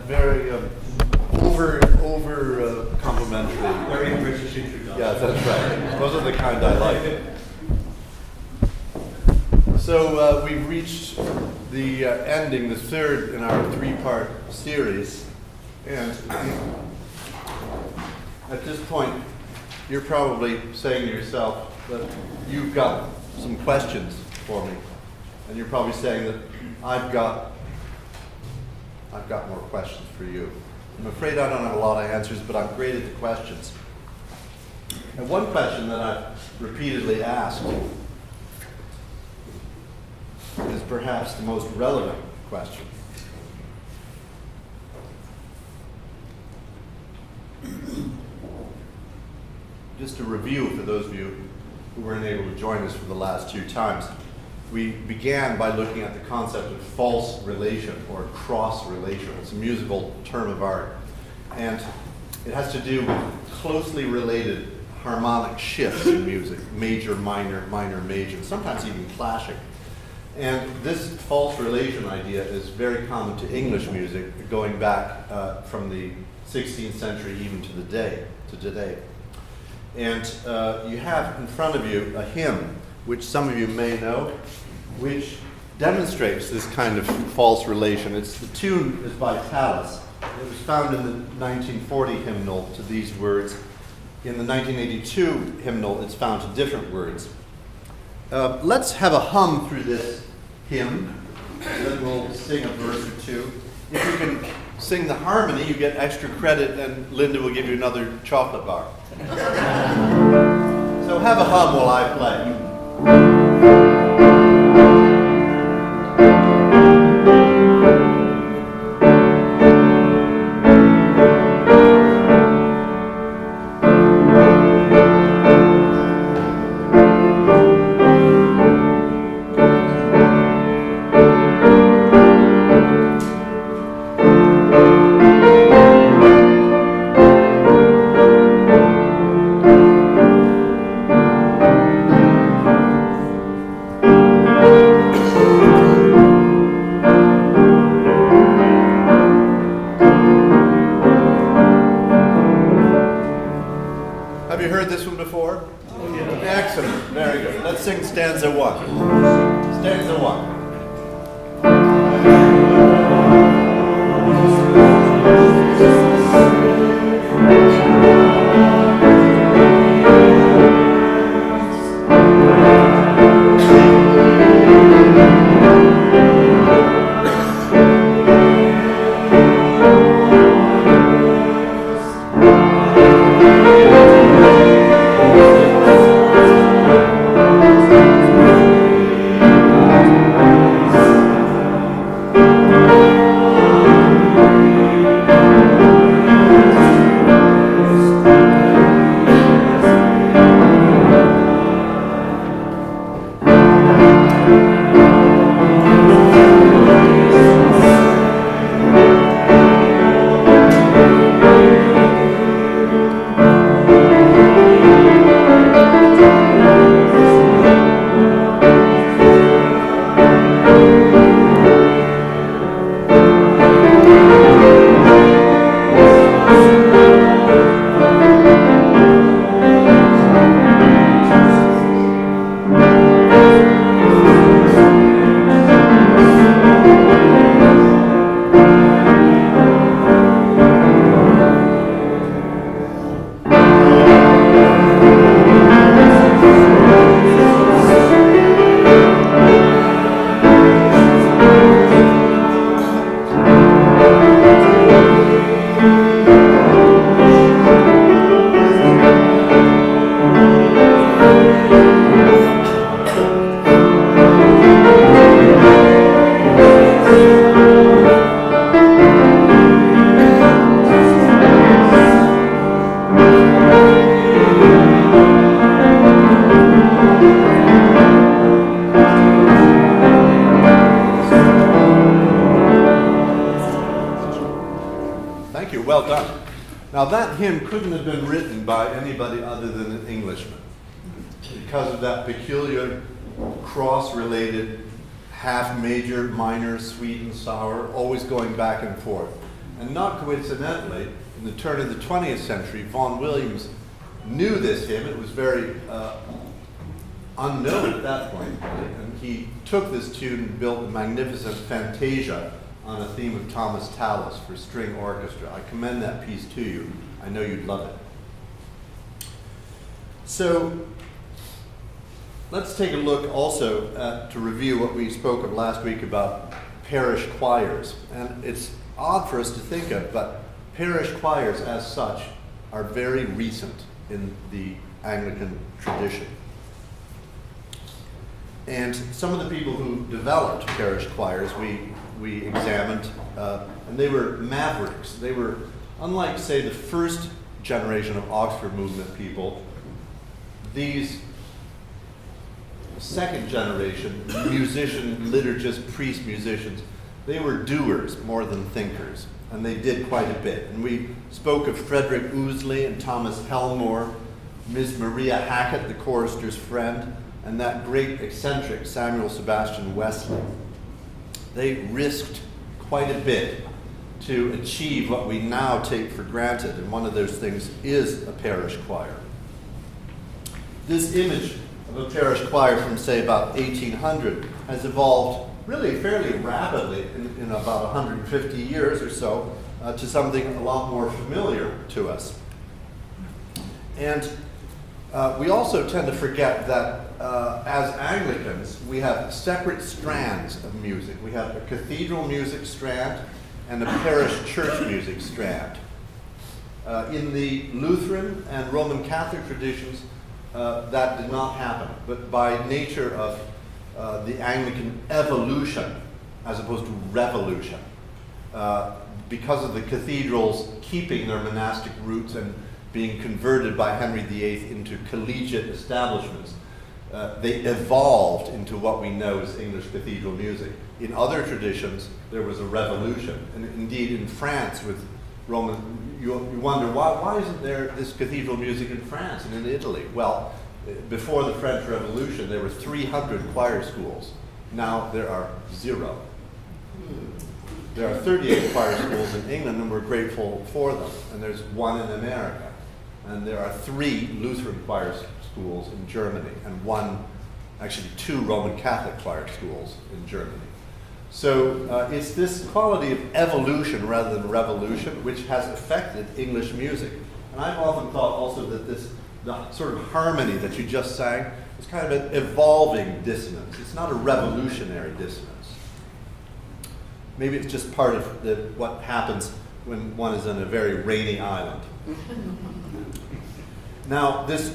very over complimentary. Very British introduction. Yeah, that's right. Those are the kind I like. So we've reached the ending, the third in our three-part series, and at this point, you're probably saying to yourself that you've got some questions for me, and you're probably saying that I've got more questions for you. I'm afraid I don't have a lot of answers, but I'm great at the questions. And one question that I've repeatedly asked is perhaps the most relevant question. Just a review for those of you who weren't able to join us for the last two times. We began by looking at the concept of false relation or cross relation. It's a musical term of art. And it has to do with closely related harmonic shifts in music, major, minor, minor, major, sometimes even clashing. And this false relation idea is very common to English music, going back from the 16th century even to today. And you have in front of you a hymn, which some of you may know, which demonstrates this kind of false relation. The tune is by Tallis. It was found in the 1940 hymnal to these words. In the 1982 hymnal, it's found to different words. Let's have a hum through this hymn, then we'll sing a verse or two. If you can sing the harmony, you get extra credit, and Linda will give you another chocolate bar. So have a hum while I play. Stanza one. Stanza one. Well done. Now that hymn couldn't have been written by anybody other than an Englishman because of that peculiar cross-related half major, minor, sweet and sour, always going back and forth. And not coincidentally, in the turn of the 20th century, Vaughan Williams knew this hymn. It was very unknown at that point, really. And he took this tune and built a magnificent fantasia on a theme of Thomas Tallis for string orchestra. I commend that piece to you. I know you'd love it. So let's take a look also to review what we spoke of last week about parish choirs. And it's odd for us to think of, but parish choirs as such are very recent in the Anglican tradition. And some of the people who developed parish choirs we examined, and they were mavericks. They were, unlike, say, the first generation of Oxford movement people, these second generation musician, liturgists, priest musicians, they were doers more than thinkers, and they did quite a bit. And we spoke of Frederick Ouseley and Thomas Helmore, Miss Maria Hackett, the chorister's friend, and that great eccentric Samuel Sebastian Wesley. They risked quite a bit to achieve what we now take for granted, and one of those things is a parish choir. This image of a parish choir from, say, about 1800 has evolved really fairly rapidly in about 150 years or so to something a lot more familiar to us. And we also tend to forget that as Anglicans, we have separate strands of music. We have a cathedral music strand and a parish church music strand. In the Lutheran and Roman Catholic traditions, that did not happen, but by nature of the Anglican evolution as opposed to revolution, because of the cathedrals keeping their monastic roots and being converted by Henry VIII into collegiate establishments, they evolved into what we know as English cathedral music. In other traditions, there was a revolution, and indeed in France with Roman, you wonder why isn't there this cathedral music in France and in Italy? Well, before the French Revolution, there were 300 choir schools. Now there are 0. There are 38 choir schools in England, and we're grateful for them. And there's 1 in America. And there are 3 Lutheran choir schools in Germany, and 2 Roman Catholic choir schools in Germany. So it's this quality of evolution rather than revolution which has affected English music. And I've often thought also that the sort of harmony that you just sang is kind of an evolving dissonance. It's not a revolutionary dissonance. Maybe it's just part of what happens when one is on a very rainy island. Now, this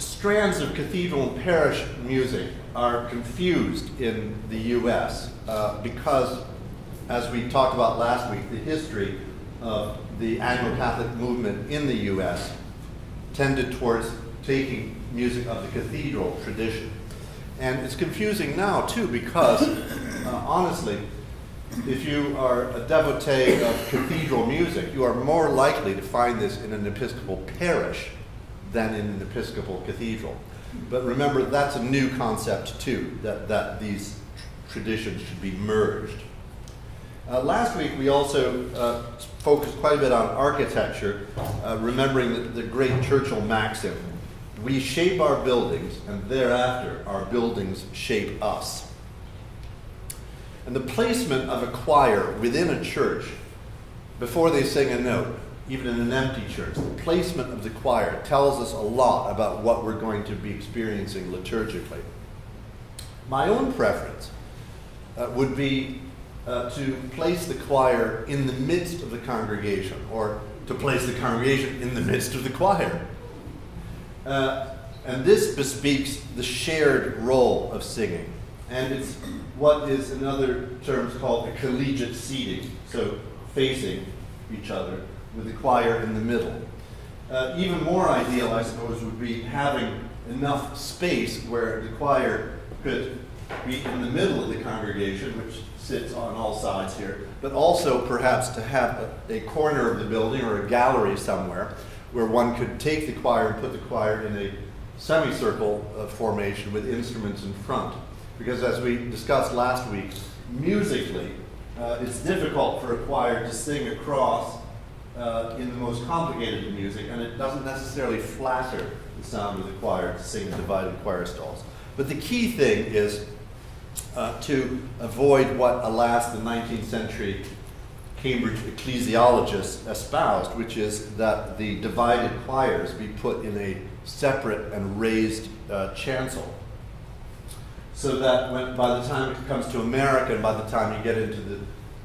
strands of cathedral and parish music are confused in the U.S. Because, as we talked about last week, the history of the Anglo-Catholic movement in the U.S. tended towards taking music of the cathedral tradition. And it's confusing now, too, because, honestly, if you are a devotee of cathedral music, you are more likely to find this in an Episcopal parish than in an Episcopal cathedral. But remember, that's a new concept, too, that these traditions should be merged. Last week, we also focused quite a bit on architecture, remembering the great Churchill maxim, "We shape our buildings, and thereafter our buildings shape us." And the placement of a choir within a church, before they sing a note, even in an empty church, the placement of the choir tells us a lot about what we're going to be experiencing liturgically. My own preference would be to place the choir in the midst of the congregation, or to place the congregation in the midst of the choir. And this bespeaks the shared role of singing. And it's what is in other terms called a collegiate seating, so facing each other with the choir in the middle. Even more ideal, I suppose, would be having enough space where the choir could be in the middle of the congregation, which sits on all sides here, but also perhaps to have a corner of the building or a gallery somewhere where one could take the choir and put the choir in a semicircle formation with instruments in front. Because as we discussed last week, musically, it's difficult for a choir to sing across in the most complicated of music, and it doesn't necessarily flatter the sound of the choir to sing in divided choir stalls. But the key thing is to avoid what, alas, the 19th century Cambridge ecclesiologists espoused, which is that the divided choirs be put in a separate and raised chancel. So that by the time it comes to America, and by the time you get into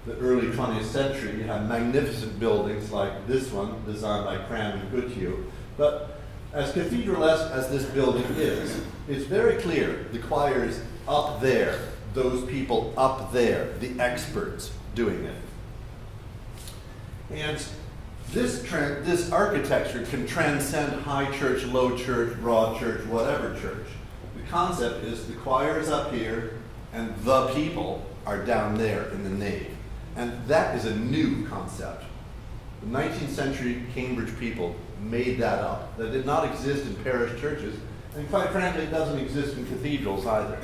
the early 20th century, you have magnificent buildings like this one, designed by Cram and Goodhue. But as cathedral-esque as this building is, it's very clear the choir is up there, those people up there, the experts doing it. And this architecture can transcend high church, low church, broad church, whatever church. The concept is the choir is up here and the people are down there in the nave. And that is a new concept. The 19th century Cambridge people made that up. That did not exist in parish churches, and quite frankly, it doesn't exist in cathedrals either.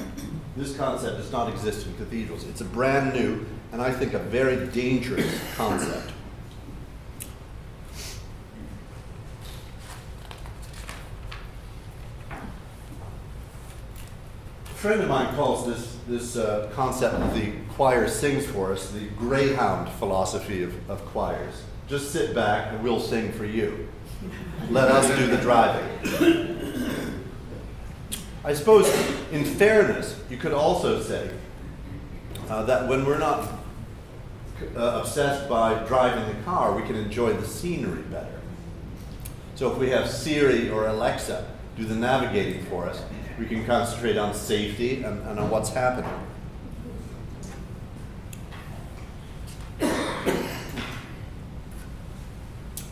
This concept does not exist in cathedrals. It's a brand new, and I think a very dangerous concept. A friend of mine calls this concept that the choir sings for us the Greyhound philosophy of choirs. Just sit back and we'll sing for you. Let us do the driving. I suppose, in fairness, you could also say that when we're not obsessed by driving the car, we can enjoy the scenery better. So if we have Siri or Alexa do the navigating for us, we can concentrate on safety and on what's happening.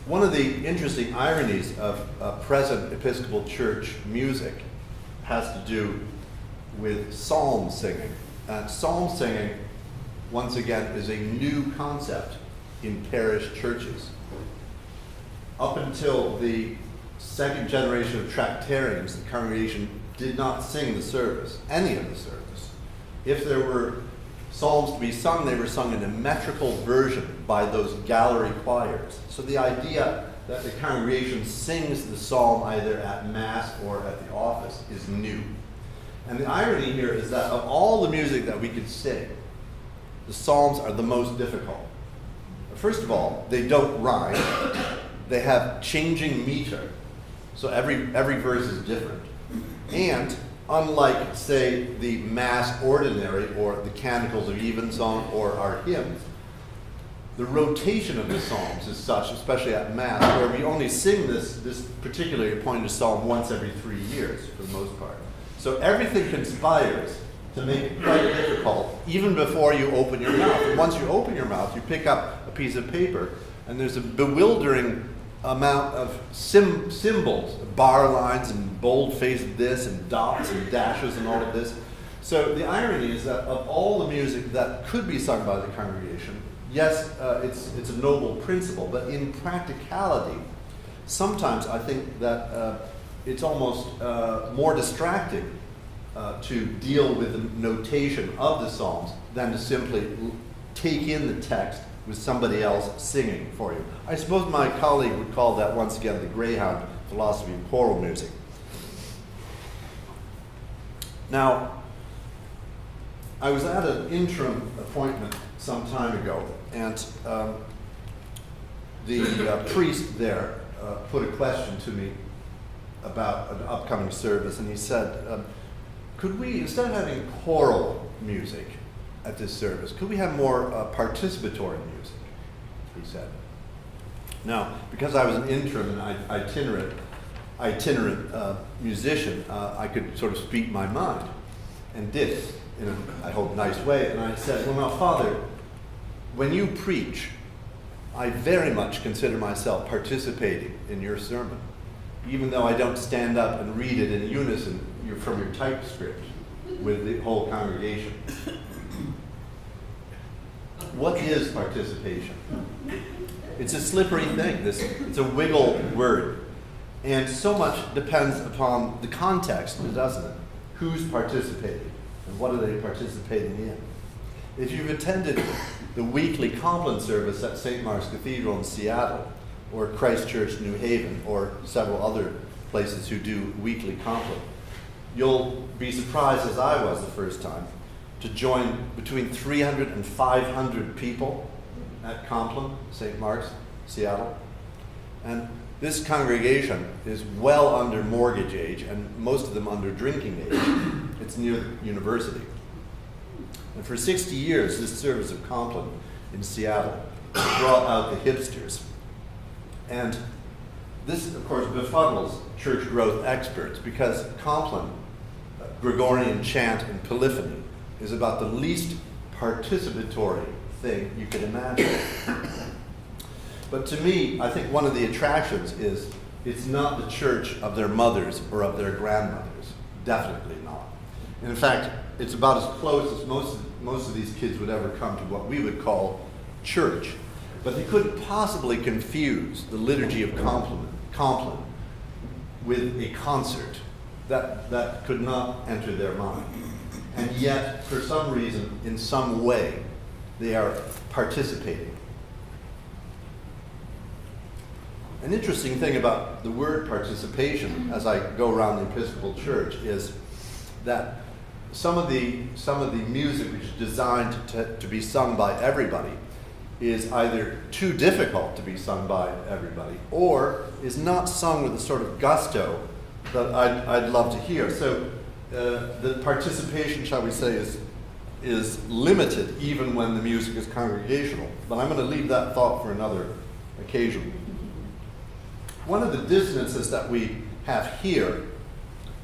One of the interesting ironies of present Episcopal Church music has to do with psalm singing. Psalm singing, once again, is a new concept in parish churches. Up until the second generation of Tractarians, the congregation did not sing the service, any of the service. If there were psalms to be sung, they were sung in a metrical version by those gallery choirs. So the idea that the congregation sings the psalm either at Mass or at the office is new. And the irony here is that of all the music that we could sing, the psalms are the most difficult. First of all, they don't rhyme. They have changing meter. So every verse is different. And unlike, say, the Mass Ordinary or the Canticles of Evensong or our hymns, the rotation of the psalms is such, especially at Mass, where we only sing this particularly appointed psalm once every 3 years, for the most part. So everything conspires to make it quite difficult, even before you open your mouth. And once you open your mouth, you pick up a piece of paper, and there's a bewildering amount of symbols, bar lines and bold-faced this and dots and dashes and all of this. So the irony is that of all the music that could be sung by the congregation, yes, it's a noble principle, but in practicality, sometimes I think that it's almost more distracting to deal with the notation of the Psalms than to simply take in the text with somebody else singing for you. I suppose my colleague would call that, once again, the Greyhound philosophy of choral music. Now, I was at an interim appointment some time ago, and the priest there put a question to me about an upcoming service, and he said, could we, instead of having choral music at this service, could we have more participatory music, he said. Now, because I was an interim and itinerant musician, I could sort of speak my mind, and did it in a, I hope, nice way. And I said, well, now, Father, when you preach, I very much consider myself participating in your sermon, even though I don't stand up and read it in unison from your typescript with the whole congregation. What is participation? It's a slippery thing. It's a wiggle word. And so much depends upon the context, doesn't it? Who's participating? And what are they participating in? If you've attended the weekly Compline service at St. Mark's Cathedral in Seattle, or Christ Church, New Haven, or several other places who do weekly Compline, you'll be surprised, as I was the first time, to join between 300 and 500 people at Compline, St. Mark's, Seattle. And this congregation is well under mortgage age, and most of them under drinking age. It's near the university. And for 60 years, this service of Compline in Seattle brought out the hipsters. And this, of course, befuddles church growth experts, because Compline, Gregorian chant and polyphony, is about the least participatory thing you could imagine. But to me, I think one of the attractions is it's not the church of their mothers or of their grandmothers. Definitely not. And in fact, it's about as close as most of these kids would ever come to what we would call church. But they couldn't possibly confuse the liturgy of Compline with a concert. That could not enter their mind. And yet, for some reason, in some way, they are participating. An interesting thing about the word participation, as I go around the Episcopal Church, is that some of the music which is designed to be sung by everybody is either too difficult to be sung by everybody, or is not sung with the sort of gusto that I'd love to hear. So the participation, shall we say, is limited even when the music is congregational. But I'm going to leave that thought for another occasion. One of the dissonances that we have here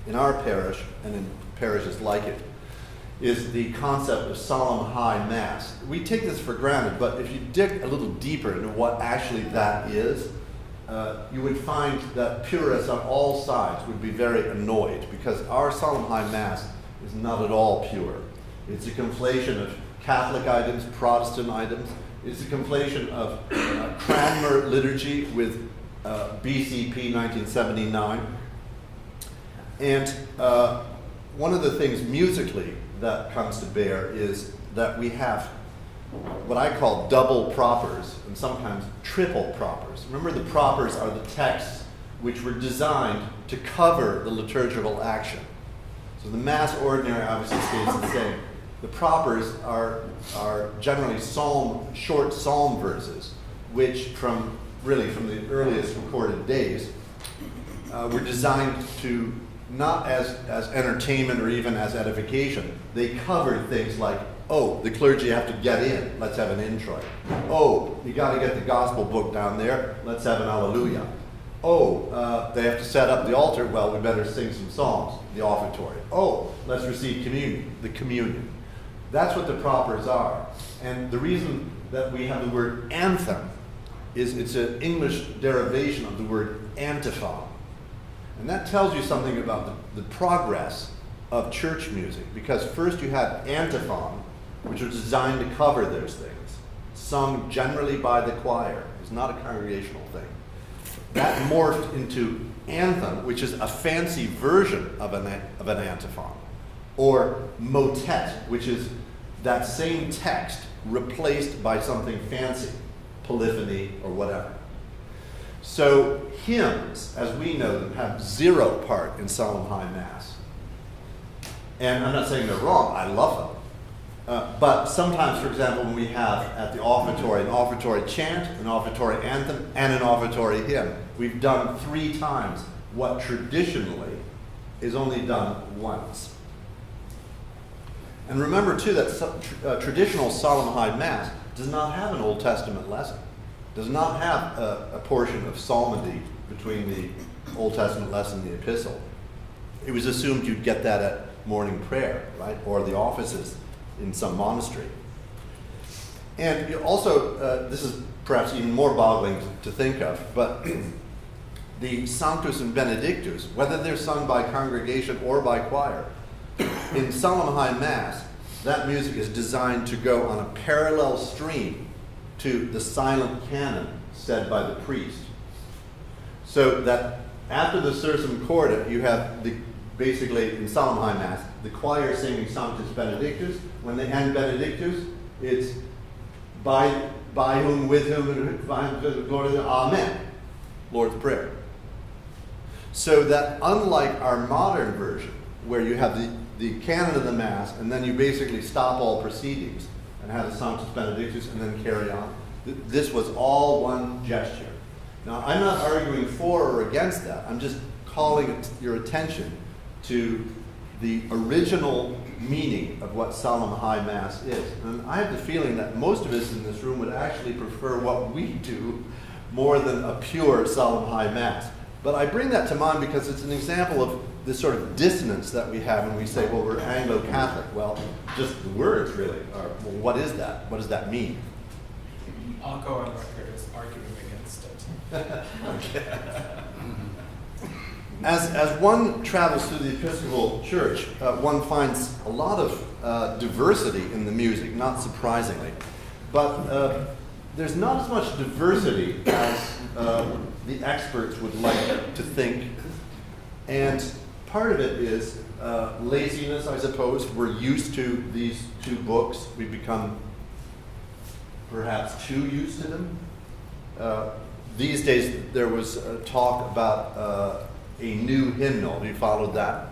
in our parish and in parishes like it is the concept of solemn high mass. We take this for granted, but if you dig a little deeper into what actually that is, you would find that purists on all sides would be very annoyed, because our solemn high mass is not at all pure. It's a conflation of Catholic items, Protestant items. It's a conflation of Cranmer liturgy with BCP 1979. And one of the things musically that comes to bear is that we have what I call double propers and sometimes triple propers. Remember, the propers are the texts which were designed to cover the liturgical action. So the Mass Ordinary obviously stays the same. The propers are generally short psalm verses, which from the earliest recorded days were designed to not as entertainment or even as edification. They covered things like, oh, the clergy have to get in, let's have an introit. Oh, you got to get the gospel book down there, let's have an alleluia. Oh, they have to set up the altar, well, we better sing some psalms, the offertory. Oh, let's receive communion, the communion. That's what the propers are. And the reason that we have the word anthem is it's an English derivation of the word antiphon. And that tells you something about the progress of church music, because first you had antiphon, which was designed to cover those things, sung generally by the choir. It's not a congregational thing. That morphed into anthem, which is a fancy version of an antiphon, or motet, which is that same text replaced by something fancy, polyphony or whatever. So hymns, as we know them, have zero part in Solemn High Mass. And I'm not saying they're wrong, I love them. But sometimes, for example, when we have at the offertory an offertory chant, an offertory anthem, and an offertory hymn, we've done 3 times what traditionally is only done once. And remember, too, that traditional Solemn High Mass does not have an Old Testament lesson, does not have a portion of psalmody between the Old Testament lesson and the epistle. It was assumed you'd get that at morning prayer, right, or the offices in some monastery. And also, this is perhaps even more boggling to think of, but the Sanctus and Benedictus, whether they're sung by congregation or by choir, in Solemn High Mass, that music is designed to go on a parallel stream to the silent canon said by the priest. So that after the Sursum Corda, you have basically in Solemn High Mass, the choir singing Sanctus Benedictus. When they end Benedictus, it's by whom, with whom, and by whom, glory to the Amen, Lord's Prayer. So that unlike our modern version, where you have the canon of the Mass, and then you basically stop all proceedings and have the Sanctus Benedictus and then carry on, this was all one gesture. Now, I'm not arguing for or against that. I'm just calling your attention to the original meaning of what Solemn High Mass is. And I have the feeling that most of us in this room would actually prefer what we do more than a pure Solemn High Mass. But I bring that to mind because it's an example of this sort of dissonance that we have when we say, well, we're Anglo-Catholic. Well, just the words really are, well, what is that? What does that mean? I'll go on record as arguing against it. Okay. As one travels through the Episcopal Church, one finds a lot of diversity in the music, not surprisingly. But there's not as much diversity as the experts would like to think. And part of it is laziness, I suppose. We're used to these two books. We've become perhaps too used to them. These days there was talk about a new hymnal. You followed that?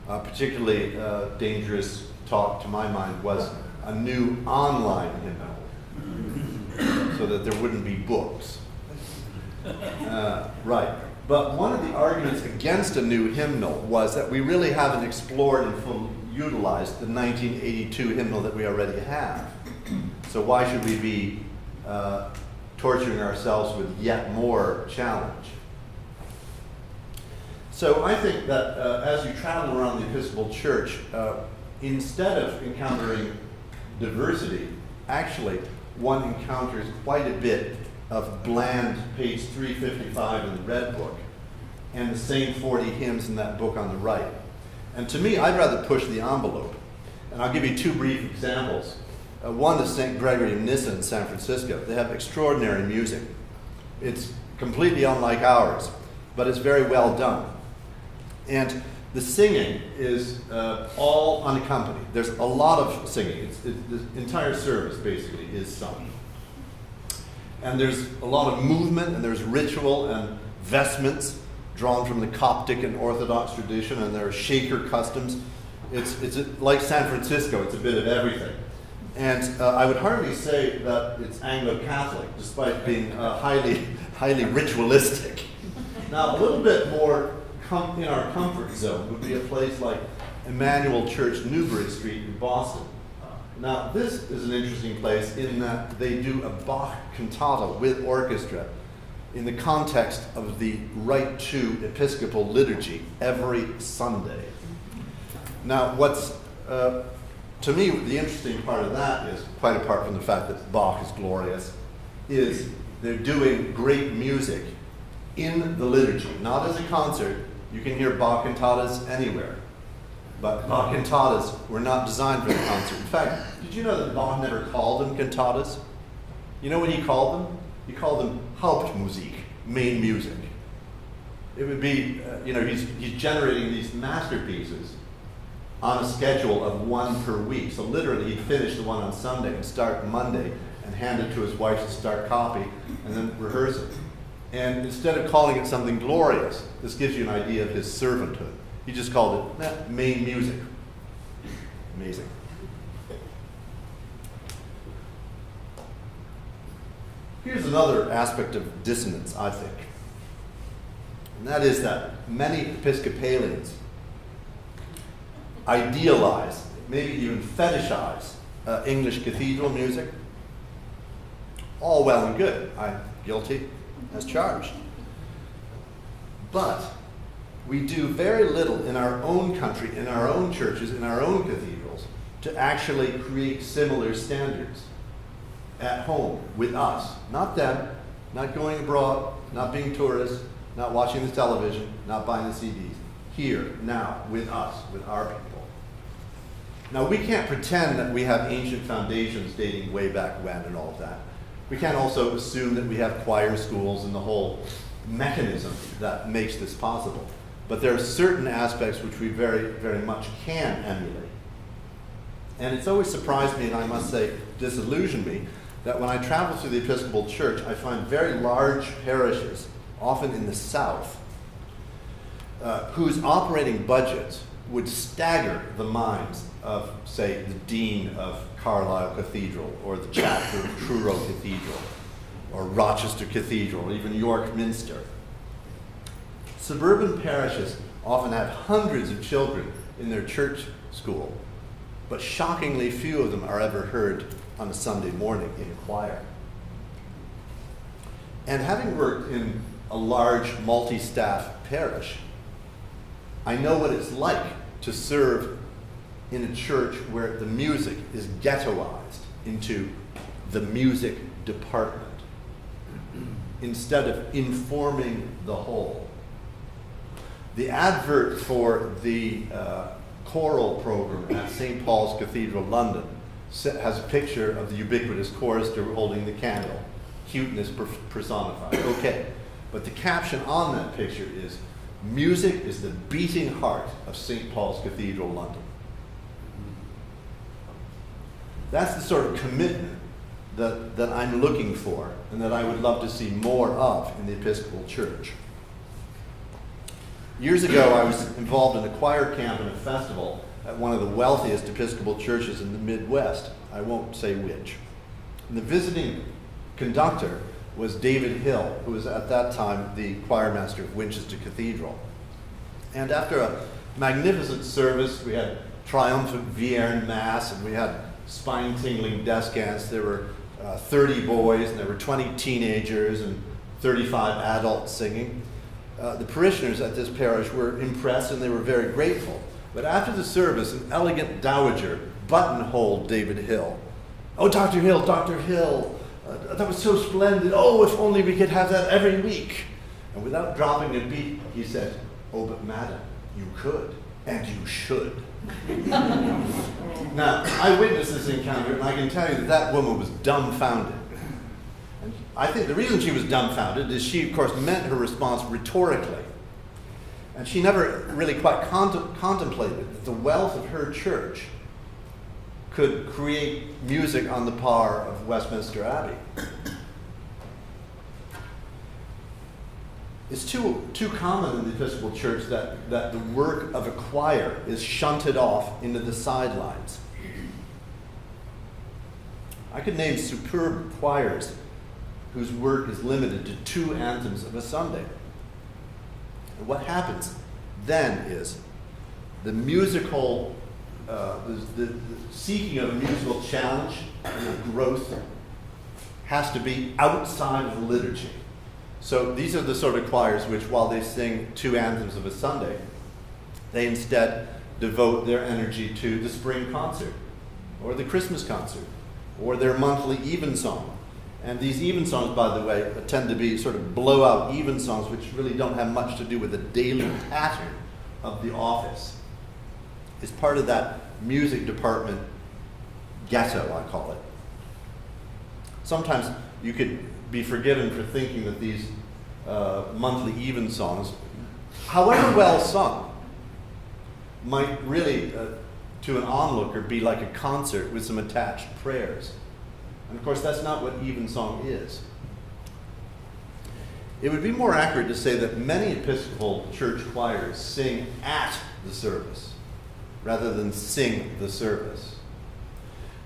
Particularly dangerous talk to my mind was a new online hymnal, so that there wouldn't be books. Right. But one of the arguments against a new hymnal was that we really haven't explored and fully utilized the 1982 hymnal that we already have. So why should we be torturing ourselves with yet more challenge? So I think that as you travel around the Episcopal Church, instead of encountering diversity, actually one encounters quite a bit of bland page 355 in the Red Book and the same 40 hymns in that book on the right. And to me, I'd rather push the envelope. And I'll give you two brief examples. One is St. Gregory of Nyssa in San Francisco. They have extraordinary music. It's completely unlike ours, but it's very well done. And the singing is all unaccompanied. There's a lot of singing. The entire service basically is sung. And there's a lot of movement, and there's ritual and vestments drawn from the Coptic and Orthodox tradition, and there are shaker customs. It's like San Francisco, it's a bit of everything. And I would hardly say that it's Anglo-Catholic, despite being highly ritualistic. Now, a little bit more in our comfort zone would be a place like Emmanuel Church, Newbury Street in Boston. Now, this is an interesting place in that they do a Bach cantata with orchestra in the context of the Rite to Episcopal liturgy every Sunday. Now, what's, to me, the interesting part of that is, quite apart from the fact that Bach is glorious, is they're doing great music in the liturgy, not as a concert. You can hear Bach cantatas anywhere. But Bach cantatas were not designed for the concert. In fact, did you know that Bach never called them cantatas? You know what he called them? He called them Hauptmusik, main music. It would be, he's generating these masterpieces on a schedule of one per week. So literally, he'd finish the one on Sunday and start Monday and hand it to his wife to start copy and then rehearse it. And instead of calling it something glorious, this gives you an idea of his servanthood. He just called it main music. Amazing. Here's another aspect of dissonance, I think. And that is that many Episcopalians idealize, maybe even fetishize, English cathedral music. All well and good. I'm guilty as charged. But we do very little in our own country, in our own churches, in our own cathedrals, to actually create similar standards at home with us. Not them, not going abroad, not being tourists, not watching the television, not buying the CDs. Here, now, with us, with our people. Now, we can't pretend that we have ancient foundations dating way back when and all of that. We can't also assume that we have choir schools and the whole mechanism that makes this possible. But there are certain aspects which we very, very much can emulate. And it's always surprised me, and I must say disillusioned me, that when I travel through the Episcopal Church, I find very large parishes, often in the south, whose operating budgets would stagger the minds of, say, the dean of Carlisle Cathedral, or the chapter of Truro Cathedral, or Rochester Cathedral, or even York Minster. Suburban parishes often have hundreds of children in their church school, but shockingly few of them are ever heard on a Sunday morning in choir. And having worked in a large multi-staff parish, I know what it's like to serve in a church where the music is ghettoized into the music department instead of informing the whole. The advert for the choral program at St. Paul's Cathedral, London, has a picture of the ubiquitous chorister holding the candle. Cuteness personified. Okay, but the caption on that picture is, "Music is the beating heart of St. Paul's Cathedral, London." That's the sort of commitment that I'm looking for and that I would love to see more of in the Episcopal Church. Years ago, I was involved in a choir camp and a festival at one of the wealthiest Episcopal churches in the Midwest. I won't say which. And the visiting conductor was David Hill, who was at that time the choir master of Winchester Cathedral. And after a magnificent service, we had triumphant Vierne Mass, and we had spine-tingling descants. There were 30 boys, and there were 20 teenagers, and 35 adults singing. The parishioners at this parish were impressed, and they were very grateful. But after the service, an elegant dowager buttonholed David Hill. "Oh, Dr. Hill, Dr. Hill, that was so splendid. Oh, if only we could have that every week." And without dropping a beat, he said, "Oh, but madam, you could, and you should." Now, I witnessed this encounter, and I can tell you that that woman was dumbfounded. And I think the reason she was dumbfounded is she, of course, meant her response rhetorically. And she never really quite contemplated that the wealth of her church could create music on the par of Westminster Abbey. It's too common in the Episcopal Church that the work of a choir is shunted off into the sidelines. I could name superb choirs whose work is limited to 2 anthems of a Sunday. And what happens then is the musical, the seeking of a musical challenge and growth has to be outside of the liturgy. So these are the sort of choirs which, while they sing 2 anthems of a Sunday, they instead devote their energy to the spring concert, or the Christmas concert, or their monthly evensong. And these evensongs, by the way, tend to be sort of blowout evensongs which really don't have much to do with the daily pattern of the office. It's part of that music department ghetto, I call it. Sometimes you could be forgiven for thinking that these monthly evensongs, however well sung, might really, to an onlooker, be like a concert with some attached prayers. And of course, that's not what evensong is. It would be more accurate to say that many Episcopal church choirs sing at the service rather than sing the service.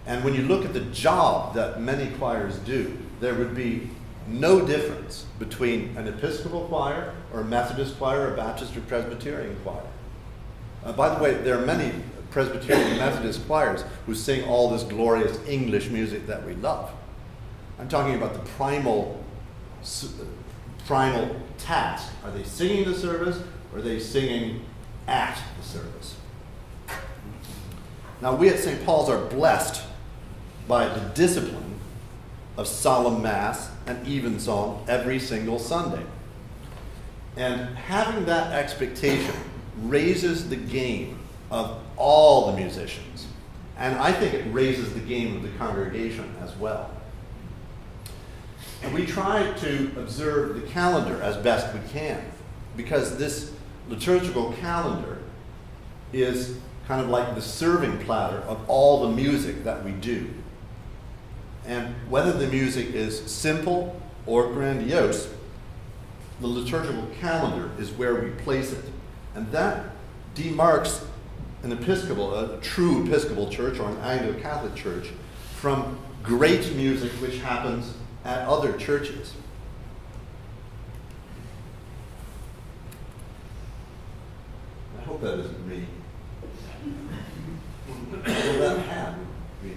And when you look at the job that many choirs do, there would be no difference between an Episcopal choir or a Methodist choir or a Baptist or Presbyterian choir. By the way, there are many Presbyterian and Methodist choirs who sing all this glorious English music that we love. I'm talking about the primal task. Are they singing the service, or are they singing at the service? Now, we at St. Paul's are blessed by the discipline of solemn Mass and evensong every single Sunday. And having that expectation raises the game of all the musicians. And I think it raises the game of the congregation as well. And we try to observe the calendar as best we can, because this liturgical calendar is kind of like the serving platter of all the music that we do. And whether the music is simple or grandiose, the liturgical calendar is where we place it. And that demarks an Episcopal, a true Episcopal church or an Anglo-Catholic church from great music which happens at other churches. I hope that isn't me. Well, that had me.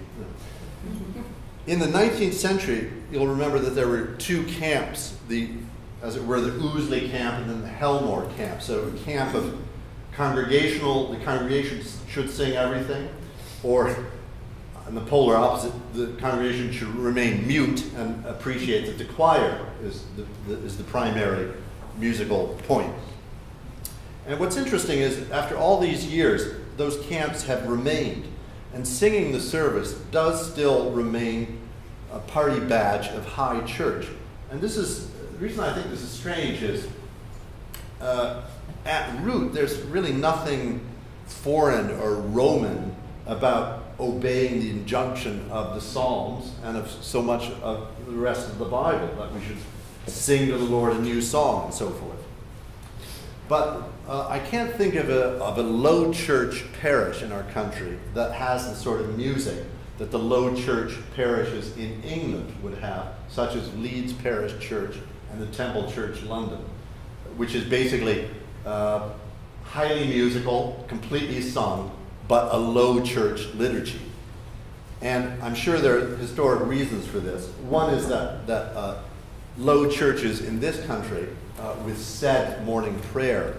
In the 19th century, you'll remember that there were two camps, as it were, the Ousley camp and then the Helmore camp. So a camp of the congregation should sing everything, or on the polar opposite, the congregation should remain mute and appreciate that the choir is the primary musical point. And what's interesting is, after all these years, those camps have remained, and singing the service does still remain a party badge of high church. And this is, the reason I think this is strange is, at root, there's really nothing foreign or Roman about obeying the injunction of the Psalms and of so much of the rest of the Bible, that we should sing to the Lord a new song and so forth. But I can't think of a low church parish in our country that has the sort of music that the low church parishes in England would have, such as Leeds Parish Church and the Temple Church London, which is basically highly musical, completely sung, but a low church liturgy. And I'm sure there are historic reasons for this. One is that low churches in this country with said morning prayer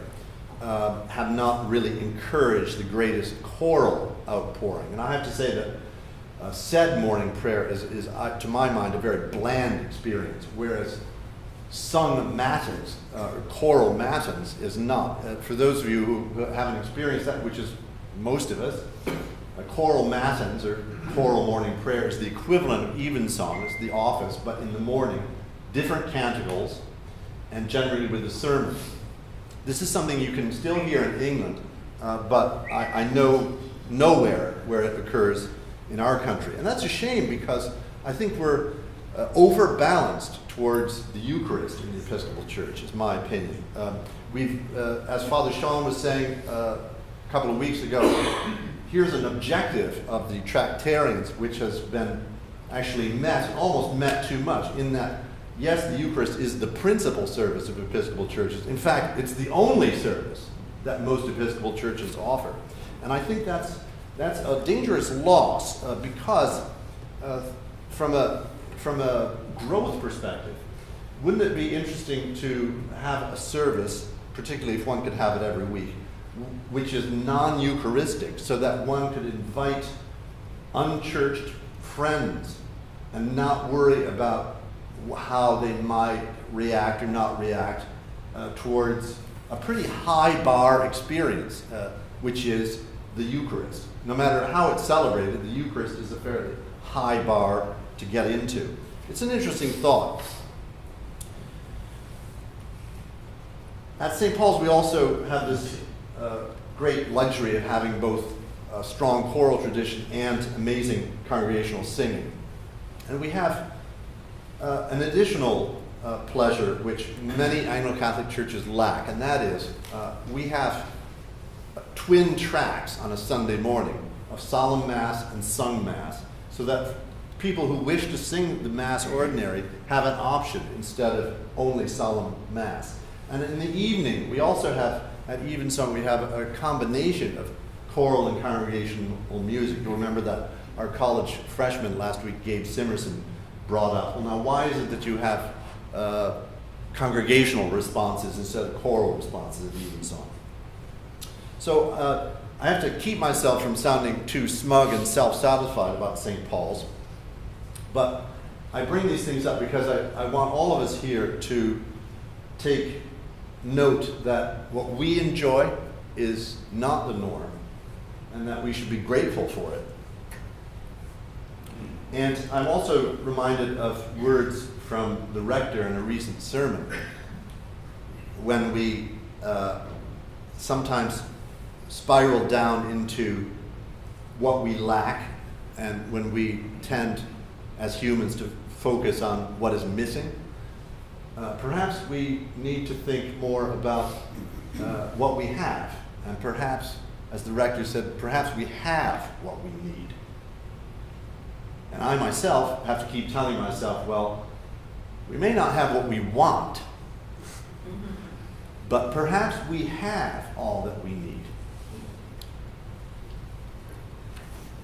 have not really encouraged the greatest choral outpouring. And I have to say that said morning prayer is, to my mind, a very bland experience, whereas sung matins, choral matins, is not. For those of you who haven't experienced that, which is most of us, choral matins or choral morning prayer is the equivalent of evensong. It's the office, but in the morning, different canticles, and generally with a sermon. This is something you can still hear in England, but I know nowhere where it occurs in our country. And that's a shame, because I think we're overbalanced towards the Eucharist in the Episcopal Church, is my opinion. As Father Sean was saying a couple of weeks ago, here's an objective of the Tractarians which has been actually met, almost met too much, in that, yes, the Eucharist is the principal service of Episcopal churches. In fact, it's the only service that most Episcopal churches offer. And I think that's a dangerous loss, because from a growth perspective, wouldn't it be interesting to have a service, particularly if one could have it every week, which is non-Eucharistic, so that one could invite unchurched friends and not worry about how they might react or not react towards a pretty high bar experience, which is the Eucharist. No matter how it's celebrated, the Eucharist is a fairly high bar to get into. It's an interesting thought. At St. Paul's, we also have this great luxury of having both a strong choral tradition and amazing congregational singing. And we have an additional pleasure which many Anglo-Catholic churches lack, and that is we have twin tracks on a Sunday morning of solemn Mass and sung Mass, so that people who wish to sing the Mass ordinary have an option instead of only solemn Mass. And in the evening, we also have, at Evensong, we have a combination of choral and congregational music. You'll remember that our college freshman last week, Gabe Simerson, brought up, well, now why is it that you have congregational responses instead of choral responses at Evensong? So I have to keep myself from sounding too smug and self-satisfied about St. Paul's, but I bring these things up because I want all of us here to take note that what we enjoy is not the norm, and that we should be grateful for it. And I'm also reminded of words from the rector in a recent sermon, when we sometimes spiral down into what we lack, and when we tend, as humans to focus on what is missing. Perhaps we need to think more about what we have, and perhaps, as the rector said, perhaps we have what we need. And I myself have to keep telling myself, well, we may not have what we want, but perhaps we have all that we need.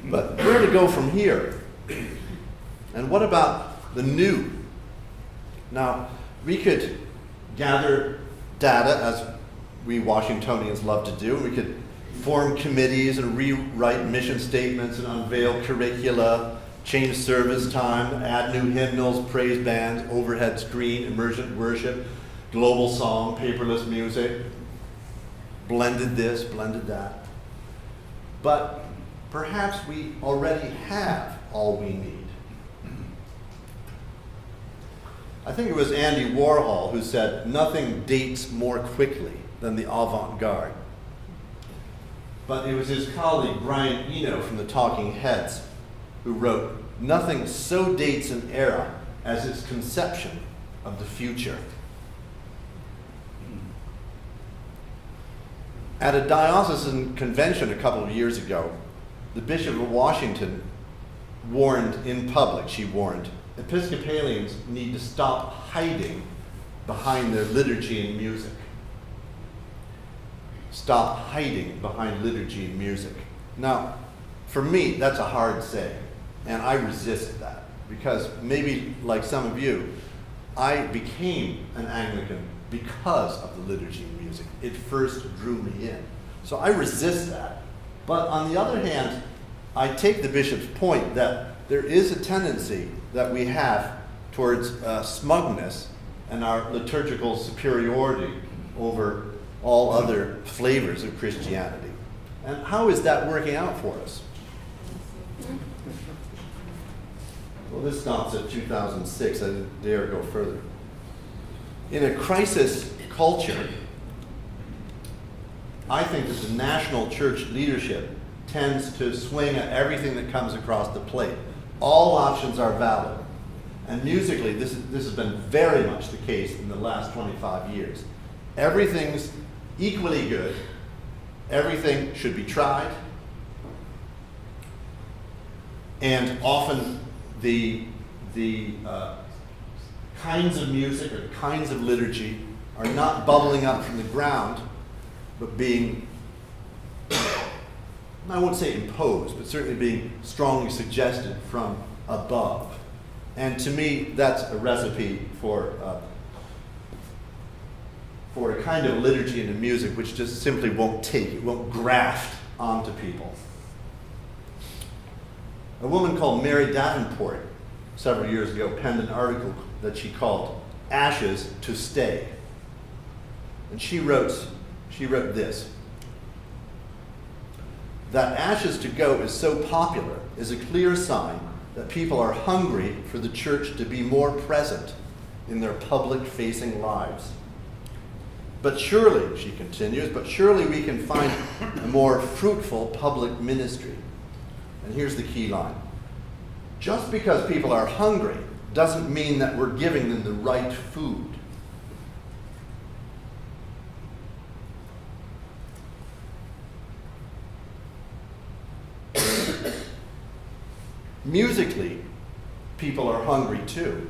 But where to go from here? And what about the new? Now, we could gather data, as we Washingtonians love to do. We could form committees and rewrite mission statements and unveil curricula, change service time, add new hymnals, praise bands, overhead screen, immersion worship, global song, paperless music, blended this, blended that. But perhaps we already have all we need. I think it was Andy Warhol who said, nothing dates more quickly than the avant-garde. But it was his colleague Brian Eno from the Talking Heads who wrote, nothing so dates an era as its conception of the future. At a diocesan convention a couple of years ago, the Bishop of Washington warned in public, she warned, Episcopalians need to stop hiding behind their liturgy and music. Stop hiding behind liturgy and music. Now, for me, that's a hard saying, and I resist that, because maybe, like some of you, I became an Anglican because of the liturgy and music. It first drew me in. So I resist that. But on the other hand, I take the bishop's point that there is a tendency that we have towards smugness and our liturgical superiority over all other flavors of Christianity. And how is that working out for us? Well, this stops at 2006. I didn't dare go further. In a crisis culture, I think that the national church leadership tends to swing at everything that comes across the plate. All options are valid. And musically, this has been very much the case in the last 25 years. Everything's equally good. Everything should be tried. And often the kinds of music or kinds of liturgy are not bubbling up from the ground, but being, I won't say imposed, but certainly being strongly suggested from above. And to me, that's a recipe for a kind of liturgy and a music which just simply won't take, it won't graft onto people. A woman called Mary Davenport several years ago penned an article that she called Ashes to Stay. And she wrote this: that ashes to go is so popular is a clear sign that people are hungry for the church to be more present in their public-facing lives. But surely, she continues, but surely we can find a more fruitful public ministry. And here's the key line: just because people are hungry doesn't mean that we're giving them the right food. Musically, people are hungry too.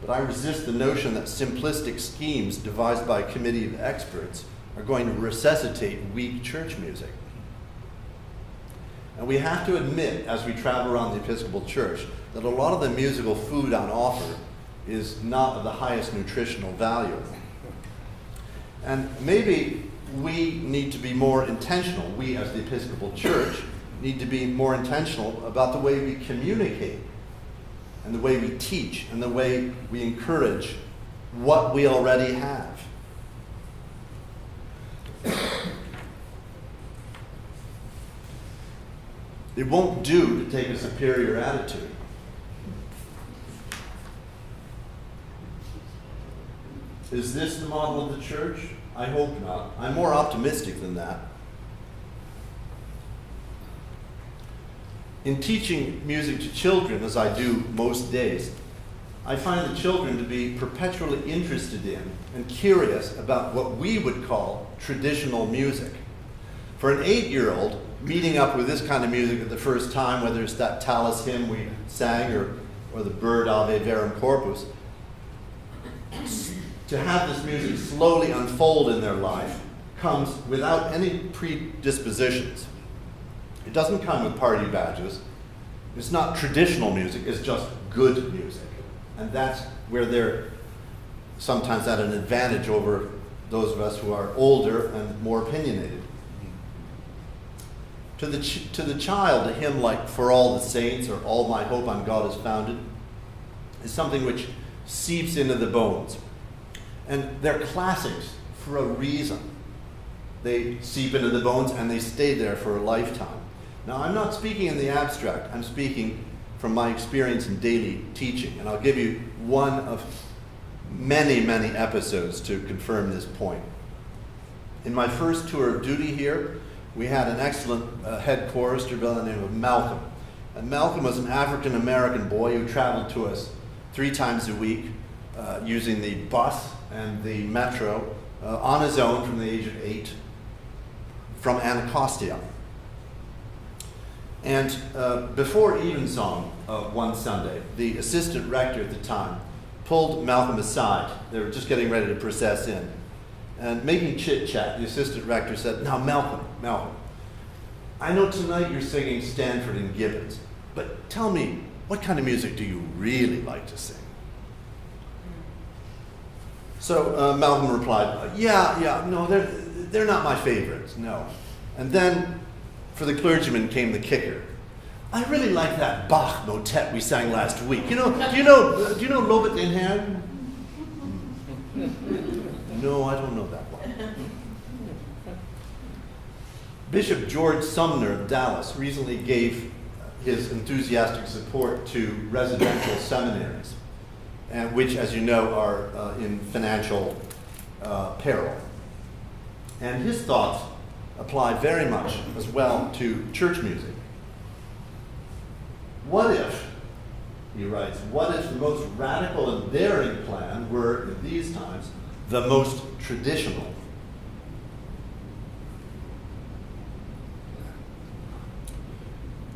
But I resist the notion that simplistic schemes devised by a committee of experts are going to resuscitate weak church music. And we have to admit, as we travel around the Episcopal Church, that a lot of the musical food on offer is not of the highest nutritional value. And maybe we need to be more intentional, we as the Episcopal Church need to be more intentional about the way we communicate and the way we teach and the way we encourage what we already have. It won't do to take a superior attitude. Is this the model of the church? I hope not. I'm more optimistic than that. In teaching music to children, as I do most days, I find the children to be perpetually interested in and curious about what we would call traditional music. For an 8-year-old, meeting up with this kind of music at the first time, whether it's that Tallis hymn we sang or the Bird Ave Verum Corpus, to have this music slowly unfold in their life comes without any predispositions. It doesn't come with party badges. It's not traditional music, it's just good music. And that's where they're sometimes at an advantage over those of us who are older and more opinionated. To the child, a hymn like For All the Saints or All My Hope on God Is Founded is something which seeps into the bones. And they're classics for a reason. They seep into the bones and they stay there for a lifetime. Now, I'm not speaking in the abstract. I'm speaking from my experience in daily teaching. And I'll give you one of many, many episodes to confirm this point. In my first tour of duty here, we had an excellent head chorister by the name of Malcolm. And Malcolm was an African-American boy who traveled to us 3 times a week using the bus and the metro on his own from the age of 8 from Anacostia. And before Evensong one Sunday, the assistant rector at the time pulled Malcolm aside. They were just getting ready to process in. And making chit-chat, the assistant rector said, "Now, Malcolm, I know tonight you're singing Stanford and Gibbons, but tell me, what kind of music do you really like to sing?" So Malcolm replied, no, they're not my favorites, no. And then, for the clergyman came the kicker. "I really like that Bach motet we sang last week. Do you know Lobet den Herrn?" "No, I don't know that one." Bishop George Sumner of Dallas recently gave his enthusiastic support to residential seminaries, and which, as you know, are in financial peril. And his thoughts apply very much as well to church music. What if, he writes, what if the most radical and daring plan were, in these times, the most traditional?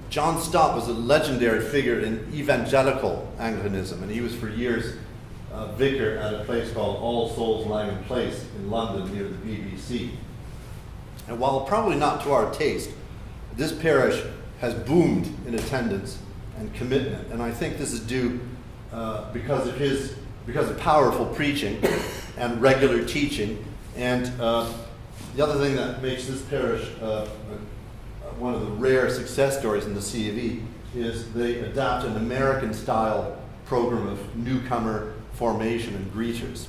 John Stott was a legendary figure in evangelical Anglicanism, and he was for years vicar at a place called All Souls Langham Place in London near the BBC. And while probably not to our taste, this parish has boomed in attendance and commitment, and I think this is due because of powerful preaching and regular teaching. And the other thing that makes this parish one of the rare success stories in the C of E is they adopt an American-style program of newcomer formation and greeters.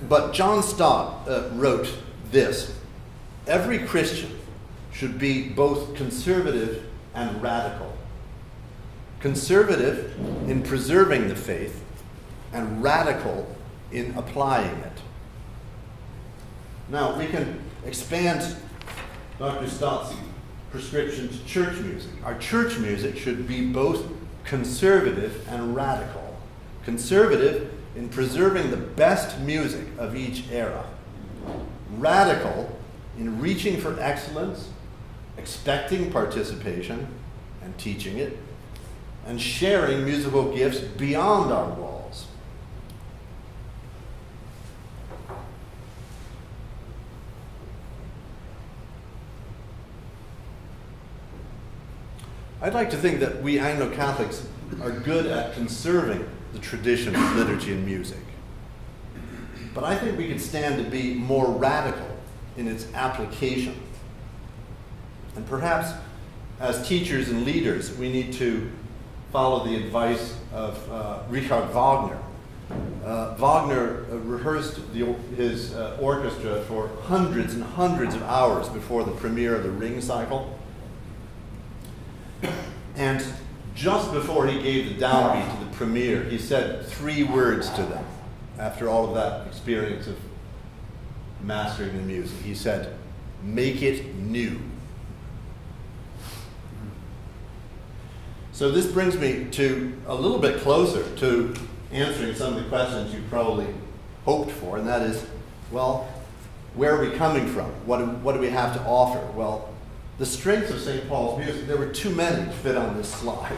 But John Stott wrote this: "Every Christian should be both conservative and radical. Conservative in preserving the faith and radical in applying it." Now, we can expand Dr. Stott's prescription to church music. Our church music should be both conservative and radical. Conservative in preserving the best music of each era. Radical in reaching for excellence, expecting participation and teaching it, and sharing musical gifts beyond our walls. I'd like to think that we Anglo-Catholics are good at conserving the tradition of liturgy and music. But I think we could stand to be more radical in its application. And perhaps as teachers and leaders, we need to follow the advice of Richard Wagner. Wagner rehearsed his orchestra for hundreds and hundreds of hours before the premiere of the Ring cycle. And just before he gave the downbeat to the premiere, he said 3 words to them after all of that experience of mastering the music. He said, "Make it new." So this brings me to a little bit closer to answering some of the questions you probably hoped for, and that is, well, where are we coming from? What do we have to offer? Well, the strengths of St. Paul's music, there were too many to fit on this slide.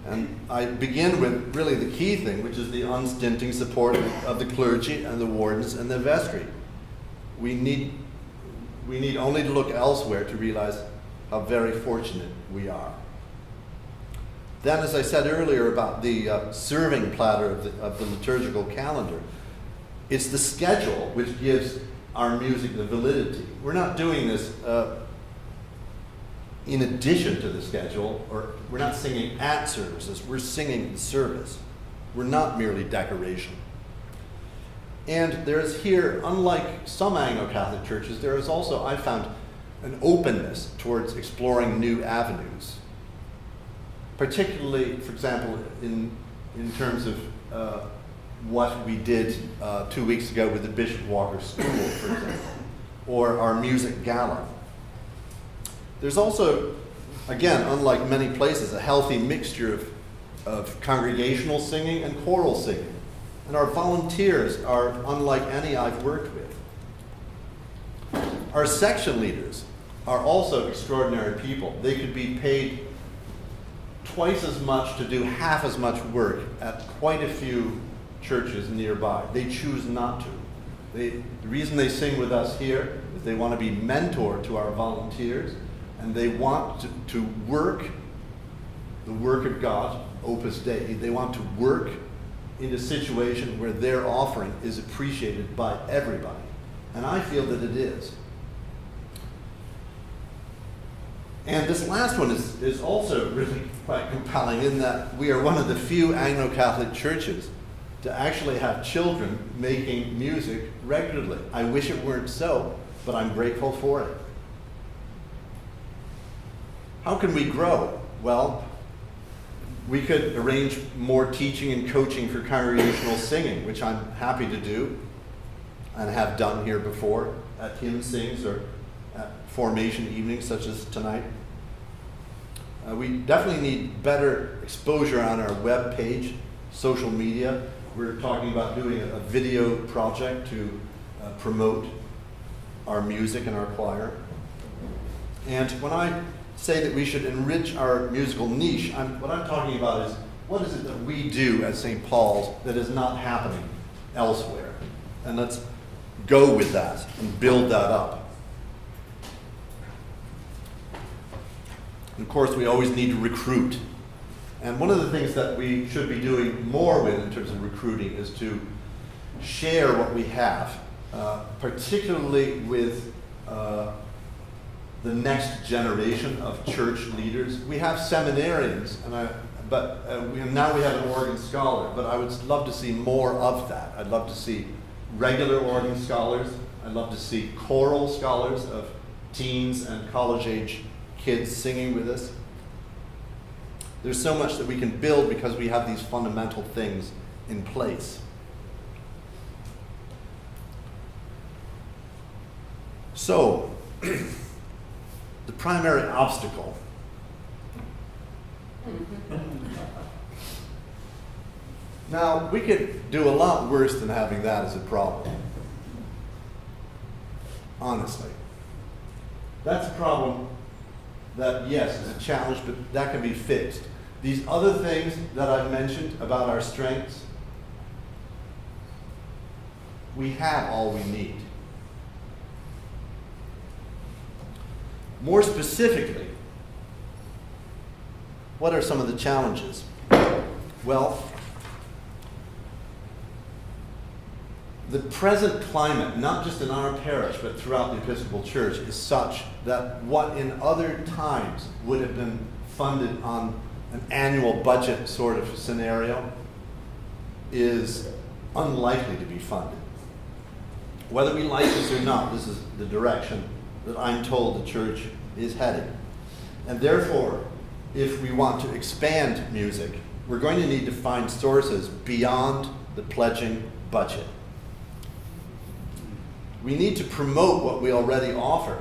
And I begin with really the key thing, which is the unstinting support of the clergy and the wardens and the vestry. We need only to look elsewhere to realize how very fortunate we are. Then, as I said earlier about the serving platter of the liturgical calendar, it's the schedule which gives our music the validity. We're not doing this in addition to the schedule, or we're not singing at services, we're singing the service. We're not merely decoration. And there is here, unlike some Anglo-Catholic churches, there is also, I found, an openness towards exploring new avenues. Particularly, for example, in terms of what we did 2 weeks ago with the Bishop Walker School, for example, or our music gala. There's also, again, unlike many places, a healthy mixture of congregational singing and choral singing. And our volunteers are unlike any I've worked with. Our section leaders are also extraordinary people. They could be paid twice as much to do half as much work at quite a few churches nearby. They choose not to. The reason they sing with us here is they want to be mentor to our volunteers, and they want to work the work of God, Opus Dei. They want to work in a situation where their offering is appreciated by everybody. And I feel that it is. And this last one is also really quite compelling in that we are one of the few Anglo-Catholic churches to actually have children making music regularly. I wish it weren't so, but I'm grateful for it. How can we grow? Well, we could arrange more teaching and coaching for congregational singing, which I'm happy to do and have done here before at hymn sings or at formation evenings such as tonight. We definitely need better exposure on our web page, social media. We're talking about doing a video project to promote our music and our choir. And when I say that we should enrich our musical niche, what I'm talking about is what is it that we do at St. Paul's that is not happening elsewhere? And let's go with that and build that up. And of course, we always need to recruit. And one of the things that we should be doing more with in terms of recruiting is to share what we have, particularly with the next generation of church leaders. We have seminarians, but now we have an organ scholar, but I would love to see more of that. I'd love to see regular organ scholars. I'd love to see choral scholars of teens and college-age kids singing with us. There's so much that we can build because we have these fundamental things in place. So, the primary obstacle. Now, we could do a lot worse than having that as a problem. Honestly. That's a problem that, yes, is a challenge, but that can be fixed. These other things that I've mentioned about our strengths, we have all we need. More specifically, what are some of the challenges? Well, the present climate, not just in our parish, but throughout the Episcopal Church, is such that what in other times would have been funded on an annual budget sort of scenario is unlikely to be funded. Whether we like this or not, this is the direction that I'm told the Church is heading. And therefore, if we want to expand music, we're going to need to find sources beyond the pledging budget. We need to promote what we already offer.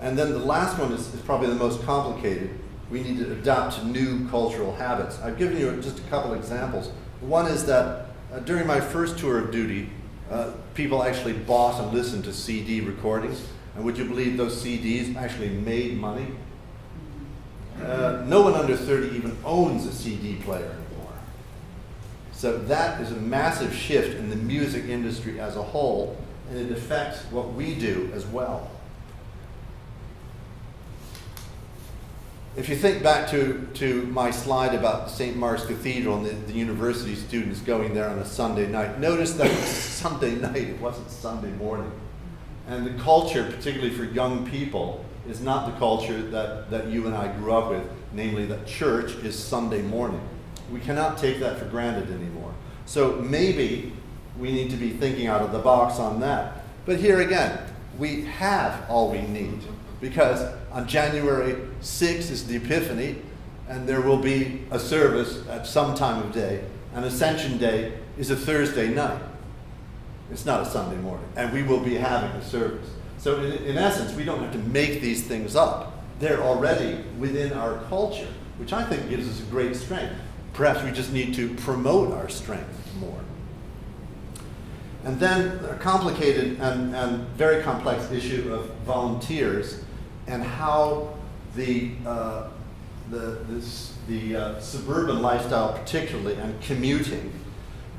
And then the last one is probably the most complicated. We need to adapt to new cultural habits. I've given you just a couple examples. One is that during my first tour of duty, people actually bought and listened to CD recordings. And would you believe those CDs actually made money? No one under 30 even owns a CD player anymore. So that is a massive shift in the music industry as a whole, and it affects what we do as well. If you think back to my slide about St. Mark's Cathedral and the university students going there on a Sunday night, notice that it was Sunday night, it wasn't Sunday morning. And the culture, particularly for young people, is not the culture that you and I grew up with, namely that church is Sunday morning. We cannot take that for granted anymore. So maybe we need to be thinking out of the box on that. But here again, we have all we need, because on January 6th is the Epiphany, and there will be a service at some time of day, and Ascension Day is a Thursday night. It's not a Sunday morning, and we will be having a service. So in essence, we don't have to make these things up. They're already within our culture, which I think gives us a great strength. Perhaps we just need to promote our strength more. And then a complicated and very complex issue of volunteers and how the suburban lifestyle particularly, and commuting,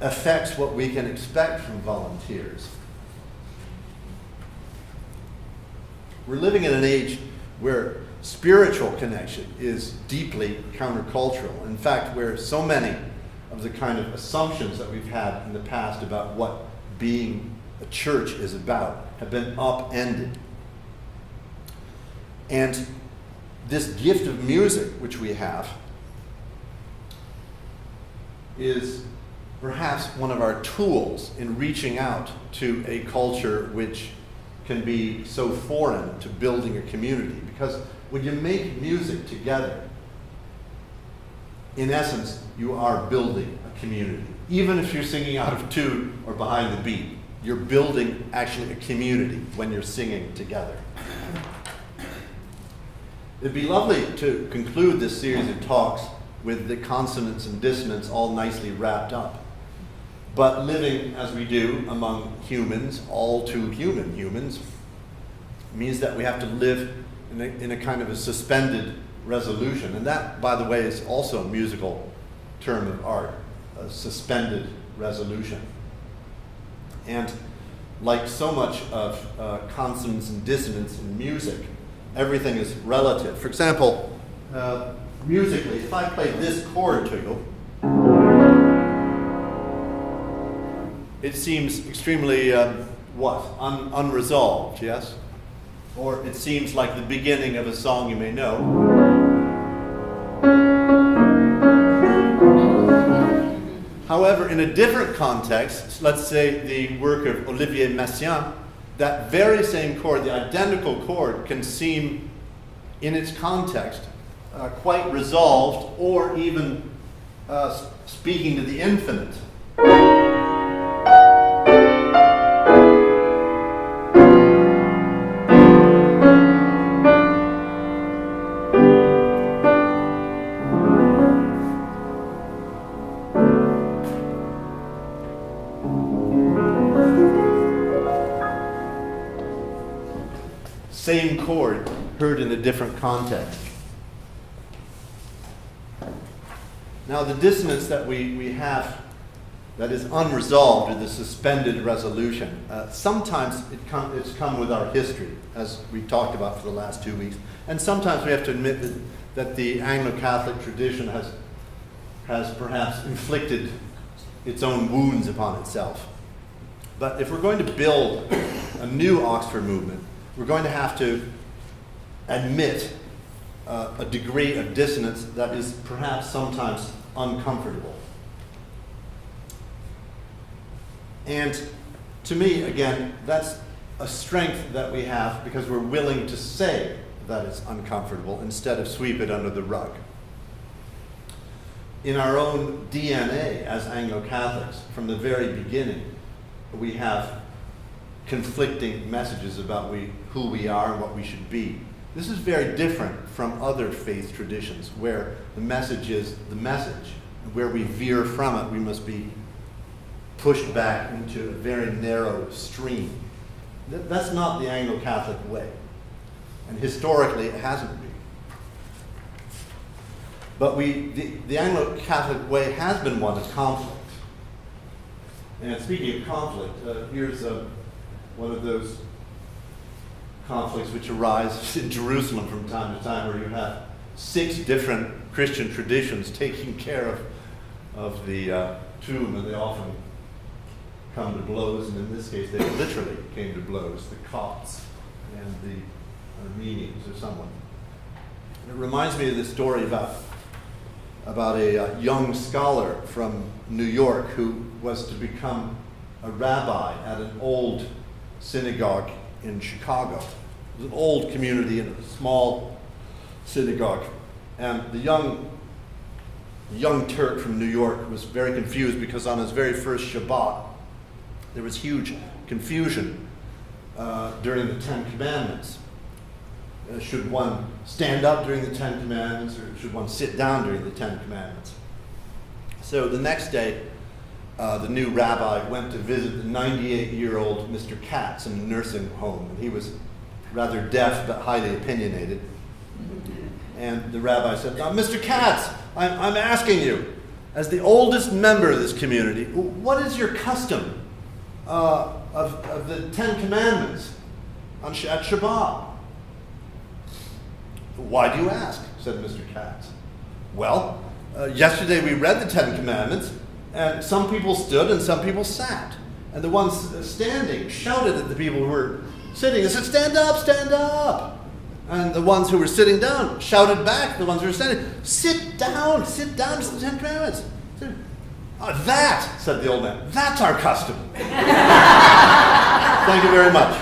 affects what we can expect from volunteers. We're living in an age where spiritual connection is deeply countercultural. In fact, where so many of the kind of assumptions that we've had in the past about what being a church is about have been upended. And this gift of music, which we have, is perhaps one of our tools in reaching out to a culture which can be so foreign to building a community. Because when you make music together, in essence, you are building a community. Even if you're singing out of tune or behind the beat, you're building actually a community when you're singing together. It'd be lovely to conclude this series of talks with the consonants and dissonants all nicely wrapped up. But living as we do among humans, all too human humans, means that we have to live in a kind of a suspended resolution. And that, by the way, is also a musical term of art, a suspended resolution. And like so much of consonance and dissonance in music, everything is relative. For example, musically, if I play this chord to you, it seems extremely, unresolved, yes? Or it seems like the beginning of a song you may know. However, in a different context, let's say the work of Olivier Messiaen, that very same chord, the identical chord, can seem, in its context, quite resolved, or even speaking to the infinite. Same chord, heard in a different context. Now, the dissonance that we have that is unresolved, or the suspended resolution, sometimes it's come with our history, as we talked about for the last 2 weeks. And sometimes we have to admit that the Anglo-Catholic tradition has perhaps inflicted its own wounds upon itself. But if we're going to build a new Oxford movement, we're going to have to admit a degree of dissonance that is perhaps sometimes uncomfortable. And to me, again, that's a strength that we have because we're willing to say that it's uncomfortable instead of sweep it under the rug. In our own DNA as Anglo-Catholics, from the very beginning, we have conflicting messages about who we are and what we should be. This is very different from other faith traditions where the message is the message. And where we veer from it, we must be pushed back into a very narrow stream. That's not the Anglo-Catholic way. And historically, it hasn't been. But the Anglo-Catholic way has been one of conflict. And speaking of conflict, here's one of those conflicts which arise in Jerusalem from time to time, where you have 6 different Christian traditions taking care of the tomb, and they often come to blows, and in this case they literally came to blows, the Copts and the Armenians or someone. And it reminds me of this story about a young scholar from New York who was to become a rabbi at an old synagogue in Chicago. It was an old community in a small synagogue. And the young Turk from New York was very confused because on his very first Shabbat, there was huge confusion during the Ten Commandments. Should one stand up during the Ten Commandments, or should one sit down during the Ten Commandments? So the next day, the new rabbi went to visit the 98-year-old Mr. Katz in a nursing home. And he was rather deaf but highly opinionated. And the rabbi said, "Now, Mr. Katz, I'm asking you, as the oldest member of this community, what is your custom of the Ten Commandments at Shabbat?" "Why do you ask?" said Mr. Katz. "Well, yesterday we read the Ten Commandments, and some people stood and some people sat. And the ones standing shouted at the people who were sitting and said, 'Stand up, stand up!' And the ones who were sitting down shouted back to the ones who were standing, 'Sit down, it's the Ten Commandments.'" "That," said the old man, "that's our custom." Thank you very much.